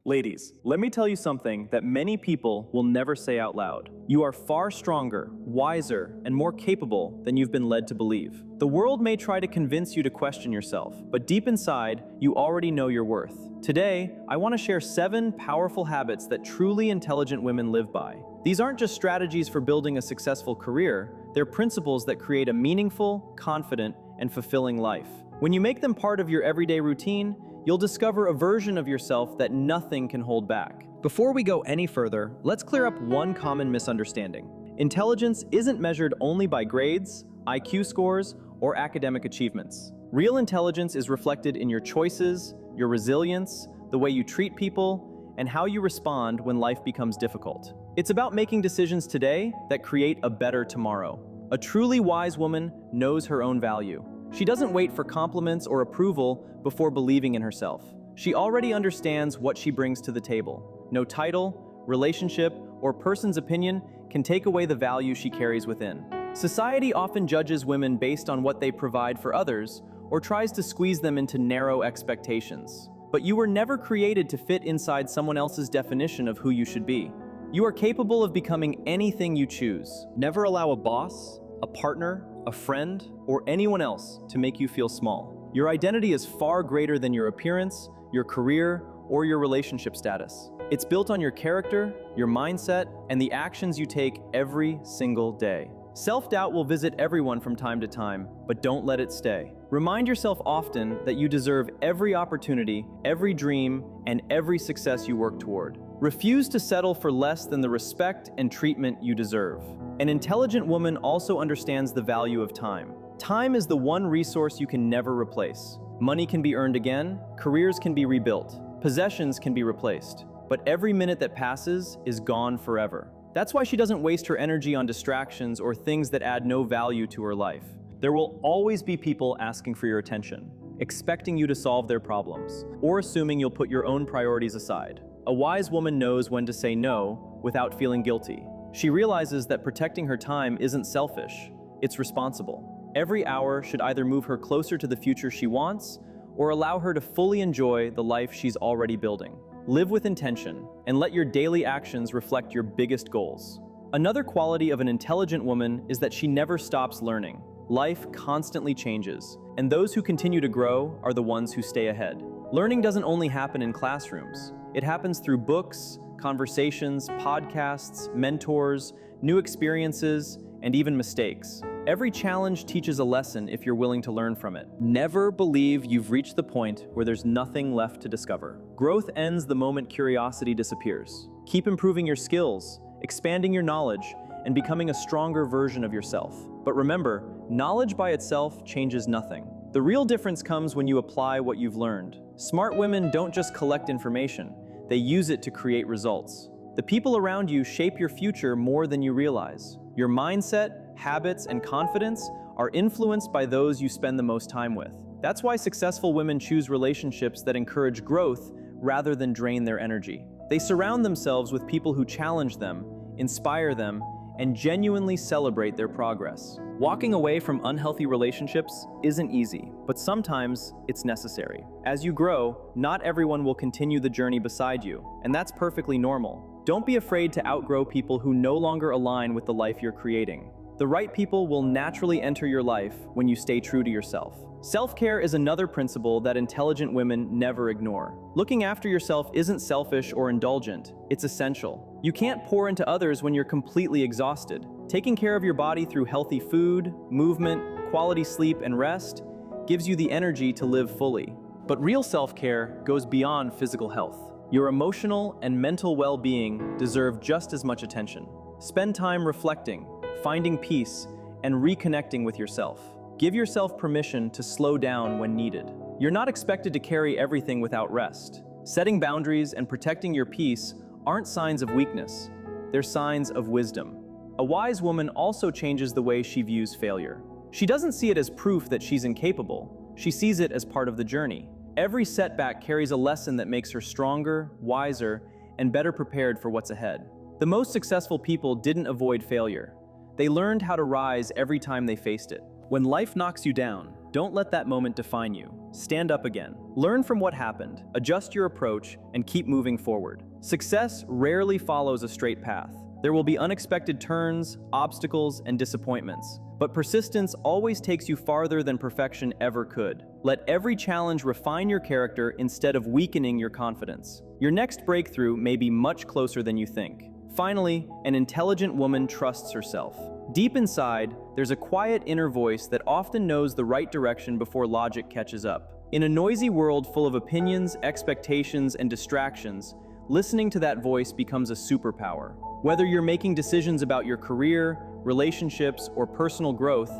Ladies, let me tell you something that many people will never say out loud. You are far stronger, wiser, and more capable than you've been led to believe. The world may try to convince you to question yourself, but deep inside, you already know your worth. Today, I want to share 7 powerful habits that truly intelligent women live by. These aren't just strategies for building a successful career, they're principles that create a meaningful, confident, and fulfilling life. When you make them part of your everyday routine, you'll discover a version of yourself that nothing can hold back. Before we go any further, let's clear up one common misunderstanding. Intelligence isn't measured only by grades, IQ scores, or academic achievements. Real intelligence is reflected in your choices, your resilience, the way you treat people, and how you respond when life becomes difficult. It's about making decisions today that create a better tomorrow. A truly wise woman knows her own value. She doesn't wait for compliments or approval before believing in herself. She already understands what she brings to the table. No title, relationship, or person's opinion can take away the value she carries within. Society often judges women based on what they provide for others or tries to squeeze them into narrow expectations. But you were never created to fit inside someone else's definition of who you should be. You are capable of becoming anything you choose. Never allow a boss, a partner, a friend, or anyone else to make you feel small. Your identity is far greater than your appearance, your career, or your relationship status. It's built on your character, your mindset, and the actions you take every single day. Self-doubt will visit everyone from time to time, but don't let it stay. Remind yourself often that you deserve every opportunity, every dream, and every success you work toward. Refuse to settle for less than the respect and treatment you deserve. An intelligent woman also understands the value of time. Time is the one resource you can never replace. Money can be earned again, careers can be rebuilt, possessions can be replaced, but every minute that passes is gone forever. That's why she doesn't waste her energy on distractions or things that add no value to her life. There will always be people asking for your attention, expecting you to solve their problems, or assuming you'll put your own priorities aside. A wise woman knows when to say no without feeling guilty. She realizes that protecting her time isn't selfish, it's responsible. Every hour should either move her closer to the future she wants or allow her to fully enjoy the life she's already building. Live with intention and let your daily actions reflect your biggest goals. Another quality of an intelligent woman is that she never stops learning. Life constantly changes, and those who continue to grow are the ones who stay ahead. Learning doesn't only happen in classrooms. It happens through books, conversations, podcasts, mentors, new experiences, and even mistakes. Every challenge teaches a lesson if you're willing to learn from it. Never believe you've reached the point where there's nothing left to discover. Growth ends the moment curiosity disappears. Keep improving your skills, expanding your knowledge, and becoming a stronger version of yourself. But remember, knowledge by itself changes nothing. The real difference comes when you apply what you've learned. Smart women don't just collect information, they use it to create results. The people around you shape your future more than you realize. Your mindset, habits, and confidence are influenced by those you spend the most time with. That's why successful women choose relationships that encourage growth rather than drain their energy. They surround themselves with people who challenge them, inspire them, and genuinely celebrate their progress. Walking away from unhealthy relationships isn't easy, but sometimes it's necessary. As you grow, not everyone will continue the journey beside you, and that's perfectly normal. Don't be afraid to outgrow people who no longer align with the life you're creating. The right people will naturally enter your life when you stay true to yourself. Self-care is another principle that intelligent women never ignore. Looking after yourself isn't selfish or indulgent, it's essential. You can't pour into others when you're completely exhausted. Taking care of your body through healthy food, movement, quality sleep, and rest gives you the energy to live fully. But real self-care goes beyond physical health. Your emotional and mental well-being deserve just as much attention. Spend time reflecting, finding peace, and reconnecting with yourself. Give yourself permission to slow down when needed. You're not expected to carry everything without rest. Setting boundaries and protecting your peace aren't signs of weakness, they're signs of wisdom. A wise woman also changes the way she views failure. She doesn't see it as proof that she's incapable, she sees it as part of the journey. Every setback carries a lesson that makes her stronger, wiser, and better prepared for what's ahead. The most successful people didn't avoid failure. They learned how to rise every time they faced it. When life knocks you down, Don't let that moment define you. Stand up again. Learn from what happened, adjust your approach, and keep moving forward. Success rarely follows a straight path. There will be unexpected turns, obstacles, and disappointments. But persistence always takes you farther than perfection ever could. Let every challenge refine your character instead of weakening your confidence. Your next breakthrough may be much closer than you think. Finally, an intelligent woman trusts herself. Deep inside, there's a quiet inner voice that often knows the right direction before logic catches up. In a noisy world full of opinions, expectations, and distractions, listening to that voice becomes a superpower. Whether you're making decisions about your career, relationships, or personal growth,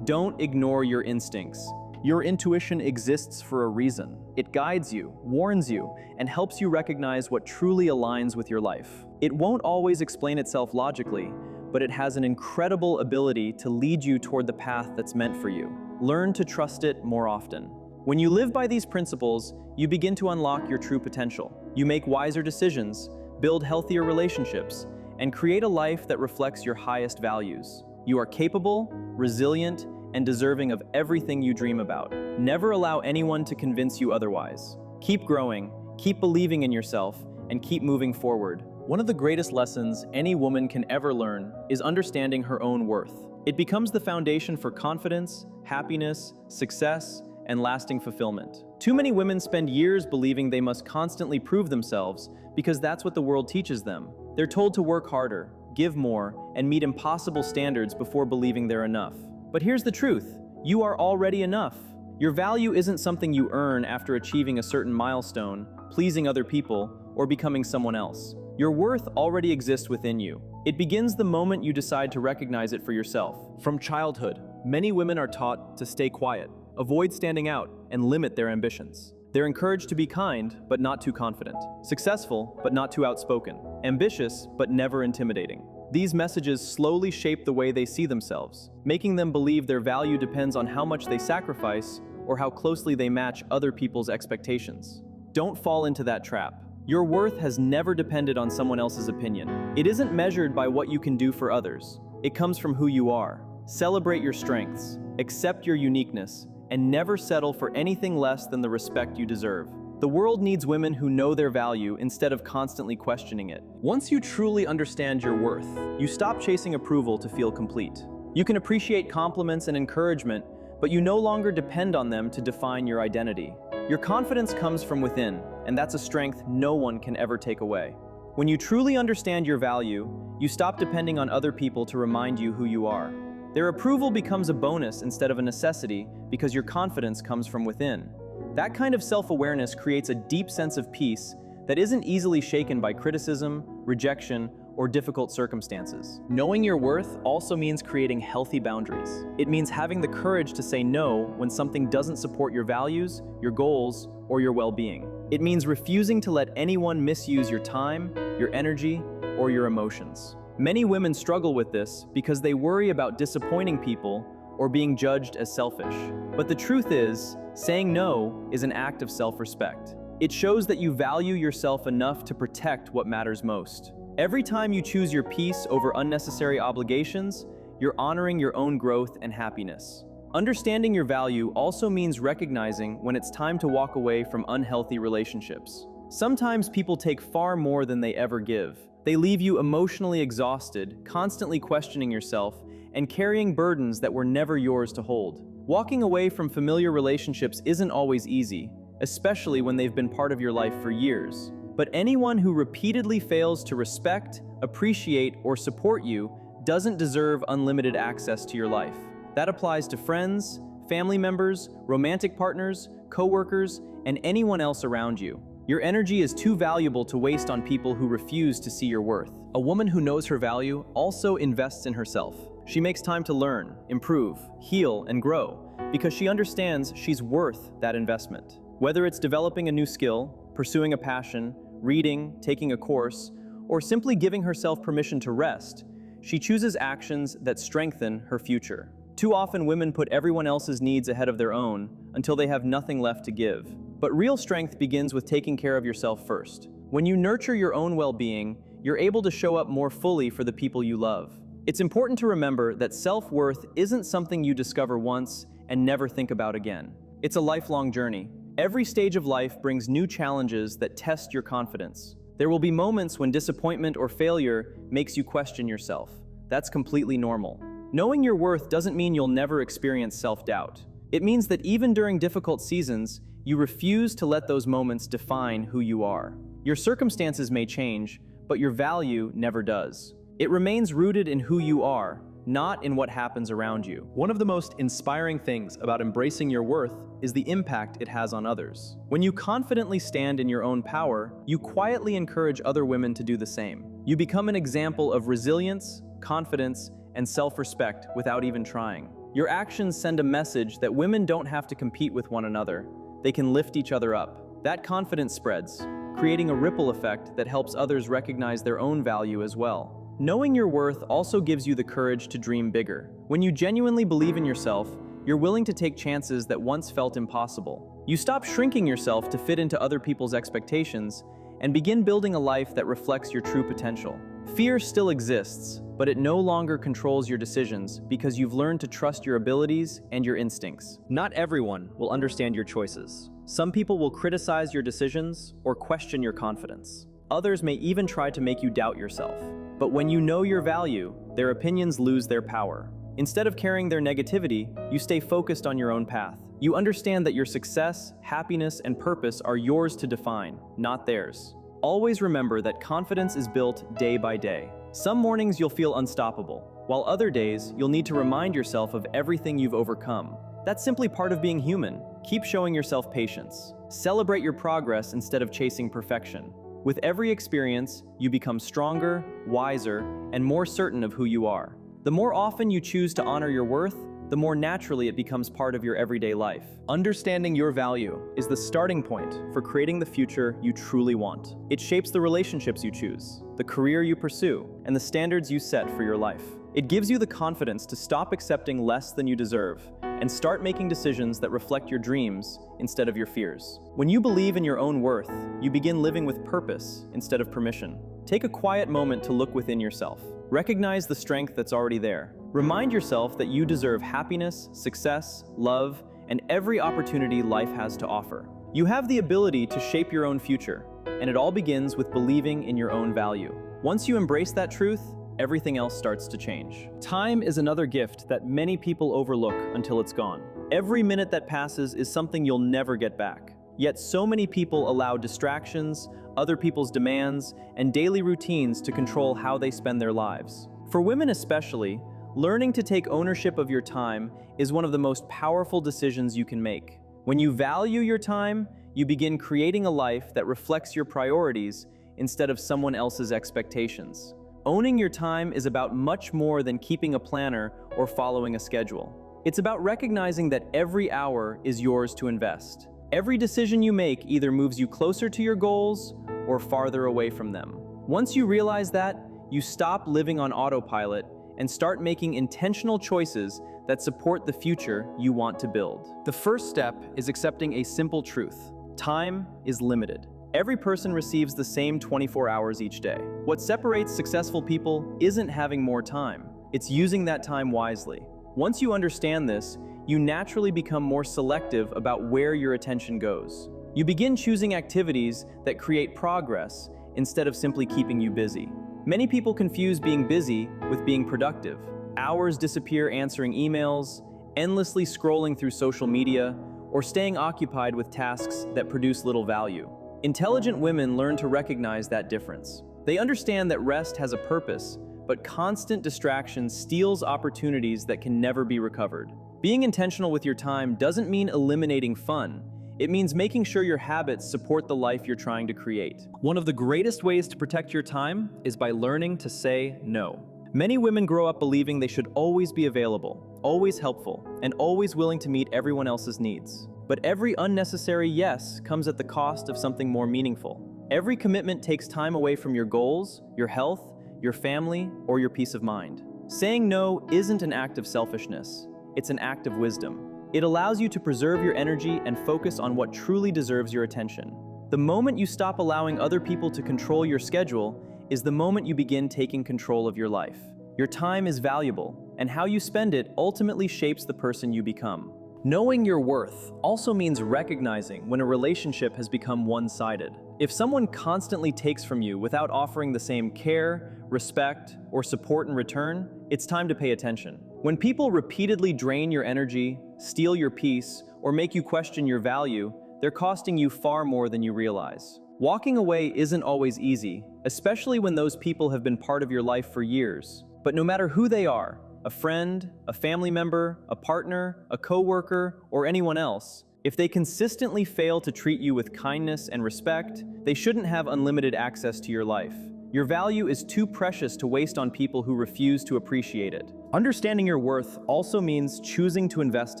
don't ignore your instincts. Your intuition exists for a reason. It guides you, warns you, and helps you recognize what truly aligns with your life. It won't always explain itself logically, but it has an incredible ability to lead you toward the path that's meant for you. Learn to trust it more often. When you live by these principles, you begin to unlock your true potential. You make wiser decisions, build healthier relationships, and create a life that reflects your highest values. You are capable, resilient, and deserving of everything you dream about. Never allow anyone to convince you otherwise. Keep growing, keep believing in yourself, and keep moving forward. One of the greatest lessons any woman can ever learn is understanding her own worth. It becomes the foundation for confidence, happiness, success, and lasting fulfillment. Too many women spend years believing they must constantly prove themselves because that's what the world teaches them. They're told to work harder, give more, and meet impossible standards before believing they're enough. But here's the truth: you are already enough. Your value isn't something you earn after achieving a certain milestone, pleasing other people, or becoming someone else. Your worth already exists within you. It begins the moment you decide to recognize it for yourself. From childhood, many women are taught to stay quiet, avoid standing out, and limit their ambitions. They're encouraged to be kind, but not too confident, successful, but not too outspoken, ambitious, but never intimidating. These messages slowly shape the way they see themselves, making them believe their value depends on how much they sacrifice or how closely they match other people's expectations. Don't fall into that trap. Your worth has never depended on someone else's opinion. It isn't measured by what you can do for others. It comes from who you are. Celebrate your strengths, accept your uniqueness, and never settle for anything less than the respect you deserve. The world needs women who know their value instead of constantly questioning it. Once you truly understand your worth, you stop chasing approval to feel complete. You can appreciate compliments and encouragement, but you no longer depend on them to define your identity. Your confidence comes from within, and that's a strength no one can ever take away. When you truly understand your value, you stop depending on other people to remind you who you are. Their approval becomes a bonus instead of a necessity because your confidence comes from within. That kind of self-awareness creates a deep sense of peace that isn't easily shaken by criticism, rejection, or difficult circumstances. Knowing your worth also means creating healthy boundaries. It means having the courage to say no when something doesn't support your values, your goals, or your well-being. It means refusing to let anyone misuse your time, your energy, or your emotions. Many women struggle with this because they worry about disappointing people or being judged as selfish. But the truth is, saying no is an act of self-respect. It shows that you value yourself enough to protect what matters most. Every time you choose your peace over unnecessary obligations, you're honoring your own growth and happiness. Understanding your value also means recognizing when it's time to walk away from unhealthy relationships. Sometimes people take far more than they ever give. They leave you emotionally exhausted, constantly questioning yourself, and carrying burdens that were never yours to hold. Walking away from familiar relationships isn't always easy, especially when they've been part of your life for years. But anyone who repeatedly fails to respect, appreciate, or support you doesn't deserve unlimited access to your life. That applies to friends, family members, romantic partners, coworkers, and anyone else around you. Your energy is too valuable to waste on people who refuse to see your worth. A woman who knows her value also invests in herself. She makes time to learn, improve, heal, and grow because she understands she's worth that investment. Whether it's developing a new skill, pursuing a passion, reading, taking a course, or simply giving herself permission to rest, she chooses actions that strengthen her future. Too often, women put everyone else's needs ahead of their own until they have nothing left to give. But real strength begins with taking care of yourself first. When you nurture your own well-being, you're able to show up more fully for the people you love. It's important to remember that self-worth isn't something you discover once and never think about again. It's a lifelong journey. Every stage of life brings new challenges that test your confidence. There will be moments when disappointment or failure makes you question yourself. That's completely normal. Knowing your worth doesn't mean you'll never experience self-doubt. It means that even during difficult seasons, you refuse to let those moments define who you are. Your circumstances may change, but your value never does. It remains rooted in who you are, not in what happens around you. One of the most inspiring things about embracing your worth is the impact it has on others. When you confidently stand in your own power, you quietly encourage other women to do the same. You become an example of resilience, confidence, and self-respect without even trying. Your actions send a message that women don't have to compete with one another. They can lift each other up. That confidence spreads, creating a ripple effect that helps others recognize their own value as well. Knowing your worth also gives you the courage to dream bigger. When you genuinely believe in yourself, you're willing to take chances that once felt impossible. You stop shrinking yourself to fit into other people's expectations and begin building a life that reflects your true potential. Fear still exists, but it no longer controls your decisions because you've learned to trust your abilities and your instincts. Not everyone will understand your choices. Some people will criticize your decisions or question your confidence. Others may even try to make you doubt yourself. But when you know your value, their opinions lose their power. Instead of carrying their negativity, you stay focused on your own path. You understand that your success, happiness, and purpose are yours to define, not theirs. Always remember that confidence is built day by day. Some mornings you'll feel unstoppable, while other days you'll need to remind yourself of everything you've overcome. That's simply part of being human. Keep showing yourself patience. Celebrate your progress instead of chasing perfection. With every experience, you become stronger, wiser, and more certain of who you are. The more often you choose to honor your worth, the more naturally it becomes part of your everyday life. Understanding your value is the starting point for creating the future you truly want. It shapes the relationships you choose, the career you pursue, and the standards you set for your life. It gives you the confidence to stop accepting less than you deserve and start making decisions that reflect your dreams instead of your fears. When you believe in your own worth, you begin living with purpose instead of permission. Take a quiet moment to look within yourself. Recognize the strength that's already there. Remind yourself that you deserve happiness, success, love, and every opportunity life has to offer. You have the ability to shape your own future, and it all begins with believing in your own value. Once you embrace that truth, everything else starts to change. Time is another gift that many people overlook until it's gone. Every minute that passes is something you'll never get back. Yet so many people allow distractions, other people's demands, and daily routines to control how they spend their lives. For women especially, learning to take ownership of your time is one of the most powerful decisions you can make. When you value your time, you begin creating a life that reflects your priorities instead of someone else's expectations. Owning your time is about much more than keeping a planner or following a schedule. It's about recognizing that every hour is yours to invest. Every decision you make either moves you closer to your goals or farther away from them. Once you realize that, you stop living on autopilot and start making intentional choices that support the future you want to build. The first step is accepting a simple truth. Time is limited. Every person receives the same 24 hours each day. What separates successful people isn't having more time. It's using that time wisely. Once you understand this, you naturally become more selective about where your attention goes. You begin choosing activities that create progress instead of simply keeping you busy. Many people confuse being busy with being productive. Hours disappear answering emails, endlessly scrolling through social media, or staying occupied with tasks that produce little value. Intelligent women learn to recognize that difference. They understand that rest has a purpose, but constant distraction steals opportunities that can never be recovered. Being intentional with your time doesn't mean eliminating fun. It means making sure your habits support the life you're trying to create. One of the greatest ways to protect your time is by learning to say no. Many women grow up believing they should always be available, always helpful, and always willing to meet everyone else's needs. But every unnecessary yes comes at the cost of something more meaningful. Every commitment takes time away from your goals, your health, your family, or your peace of mind. Saying no isn't an act of selfishness. It's an act of wisdom. It allows you to preserve your energy and focus on what truly deserves your attention. The moment you stop allowing other people to control your schedule is the moment you begin taking control of your life. Your time is valuable, and how you spend it ultimately shapes the person you become. Knowing your worth also means recognizing when a relationship has become one-sided. If someone constantly takes from you without offering the same care, respect, or support in return, it's time to pay attention. When people repeatedly drain your energy, steal your peace, or make you question your value, they're costing you far more than you realize. Walking away isn't always easy, especially when those people have been part of your life for years. But no matter who they are, a friend, a family member, a partner, a coworker, or anyone else, if they consistently fail to treat you with kindness and respect, they shouldn't have unlimited access to your life. Your value is too precious to waste on people who refuse to appreciate it. Understanding your worth also means choosing to invest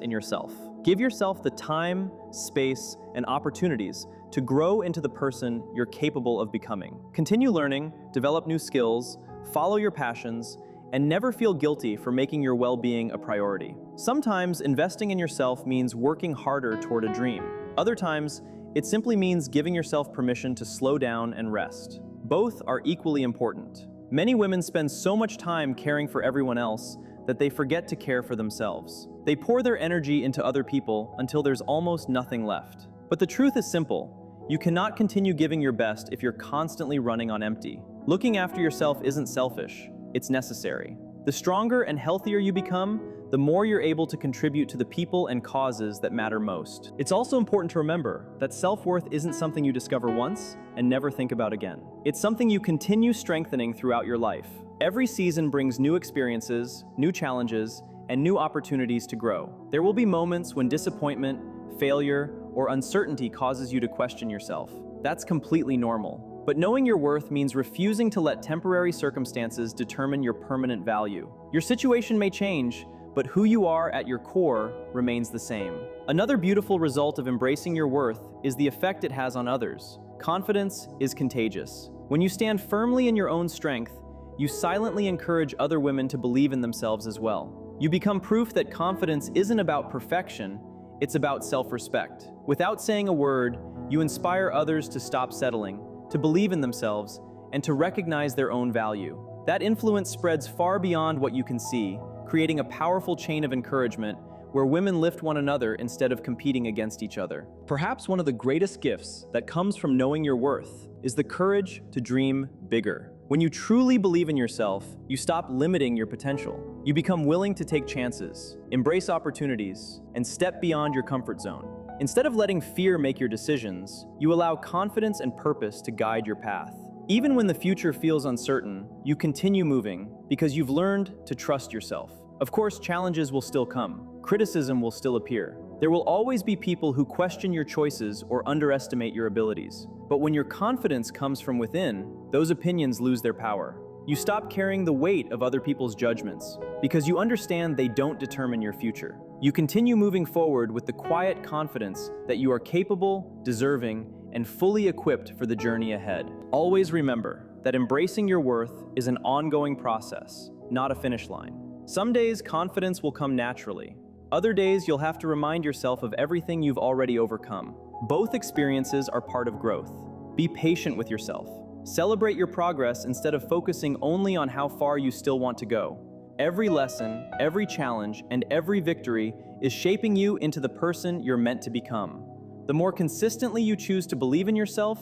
in yourself. Give yourself the time, space, and opportunities to grow into the person you're capable of becoming. Continue learning, develop new skills, follow your passions, and never feel guilty for making your well-being a priority. Sometimes investing in yourself means working harder toward a dream. Other times, it simply means giving yourself permission to slow down and rest. Both are equally important. Many women spend so much time caring for everyone else that they forget to care for themselves. They pour their energy into other people until there's almost nothing left. But the truth is simple. You cannot continue giving your best if you're constantly running on empty. Looking after yourself isn't selfish. It's necessary. The stronger and healthier you become, the more you're able to contribute to the people and causes that matter most. It's also important to remember that self-worth isn't something you discover once and never think about again. It's something you continue strengthening throughout your life. Every season brings new experiences, new challenges, and new opportunities to grow. There will be moments when disappointment, failure, or uncertainty causes you to question yourself. That's completely normal. But knowing your worth means refusing to let temporary circumstances determine your permanent value. Your situation may change, but who you are at your core remains the same. Another beautiful result of embracing your worth is the effect it has on others. Confidence is contagious. When you stand firmly in your own strength, you silently encourage other women to believe in themselves as well. You become proof that confidence isn't about perfection, it's about self-respect. Without saying a word, you inspire others to stop settling, to believe in themselves, and to recognize their own value. That influence spreads far beyond what you can see, creating a powerful chain of encouragement where women lift one another instead of competing against each other. Perhaps one of the greatest gifts that comes from knowing your worth is the courage to dream bigger. When you truly believe in yourself, you stop limiting your potential. You become willing to take chances, embrace opportunities, and step beyond your comfort zone. Instead of letting fear make your decisions, you allow confidence and purpose to guide your path. Even when the future feels uncertain, you continue moving because you've learned to trust yourself. Of course, challenges will still come. Criticism will still appear. There will always be people who question your choices or underestimate your abilities. But when your confidence comes from within, those opinions lose their power. You stop carrying the weight of other people's judgments because you understand they don't determine your future. You continue moving forward with the quiet confidence that you are capable, deserving, and fully equipped for the journey ahead. Always remember that embracing your worth is an ongoing process, not a finish line. Some days confidence will come naturally. Other days you'll have to remind yourself of everything you've already overcome. Both experiences are part of growth. Be patient with yourself. Celebrate your progress instead of focusing only on how far you still want to go. Every lesson, every challenge, and every victory is shaping you into the person you're meant to become. The more consistently you choose to believe in yourself,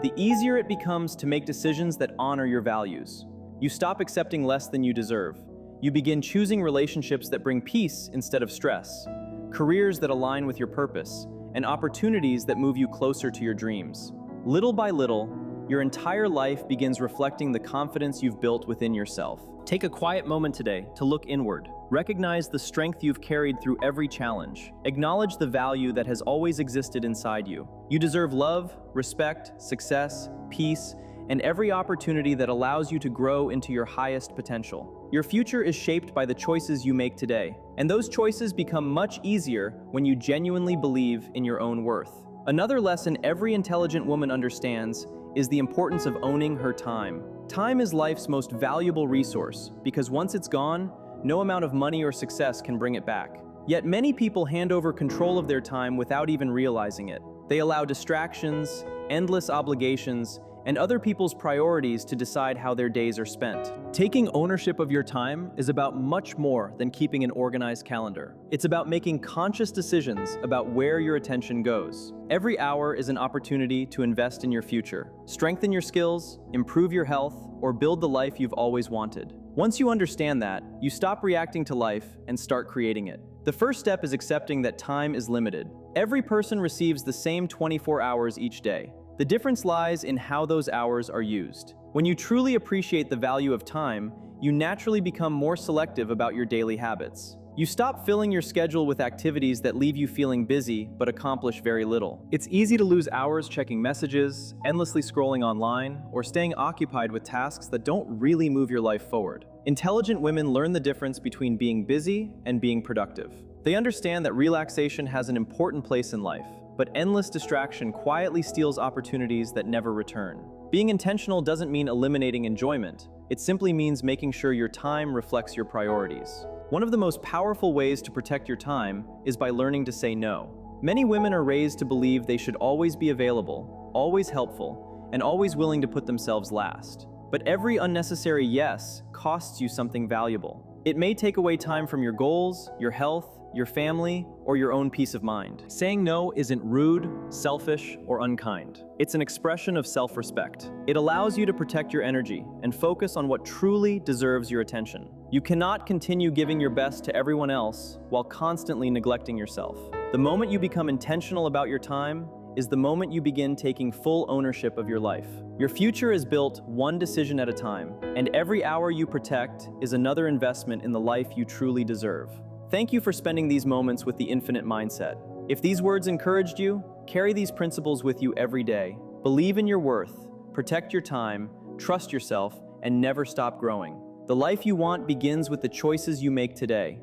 the easier it becomes to make decisions that honor your values. You stop accepting less than you deserve. You begin choosing relationships that bring peace instead of stress, careers that align with your purpose, and opportunities that move you closer to your dreams. Little by little, your entire life begins reflecting the confidence you've built within yourself. Take a quiet moment today to look inward. Recognize the strength you've carried through every challenge. Acknowledge the value that has always existed inside you. You deserve love, respect, success, peace, and every opportunity that allows you to grow into your highest potential. Your future is shaped by the choices you make today, and those choices become much easier when you genuinely believe in your own worth. Another lesson every intelligent woman understands is the importance of owning her time. Time is life's most valuable resource because once it's gone, no amount of money or success can bring it back. Yet many people hand over control of their time without even realizing it. They allow distractions, endless obligations, and other people's priorities to decide how their days are spent. Taking ownership of your time is about much more than keeping an organized calendar. It's about making conscious decisions about where your attention goes. Every hour is an opportunity to invest in your future, strengthen your skills, improve your health, or build the life you've always wanted. Once you understand that, you stop reacting to life and start creating it. The first step is accepting that time is limited. Every person receives the same 24 hours each day. The difference lies in how those hours are used. When you truly appreciate the value of time, you naturally become more selective about your daily habits. You stop filling your schedule with activities that leave you feeling busy but accomplish very little. It's easy to lose hours checking messages, endlessly scrolling online, or staying occupied with tasks that don't really move your life forward. Intelligent women learn the difference between being busy and being productive. They understand that relaxation has an important place in life, but endless distraction quietly steals opportunities that never return. Being intentional doesn't mean eliminating enjoyment. It simply means making sure your time reflects your priorities. One of the most powerful ways to protect your time is by learning to say no. Many women are raised to believe they should always be available, always helpful, and always willing to put themselves last. But every unnecessary yes costs you something valuable. It may take away time from your goals, your health, your family, or your own peace of mind. Saying no isn't rude, selfish, or unkind. It's an expression of self-respect. It allows you to protect your energy and focus on what truly deserves your attention. You cannot continue giving your best to everyone else while constantly neglecting yourself. The moment you become intentional about your time is the moment you begin taking full ownership of your life. Your future is built one decision at a time, and every hour you protect is another investment in the life you truly deserve. Thank you for spending these moments with the Infinite Mindset. If these words encouraged you, carry these principles with you every day. Believe in your worth, protect your time, trust yourself, and never stop growing. The life you want begins with the choices you make today.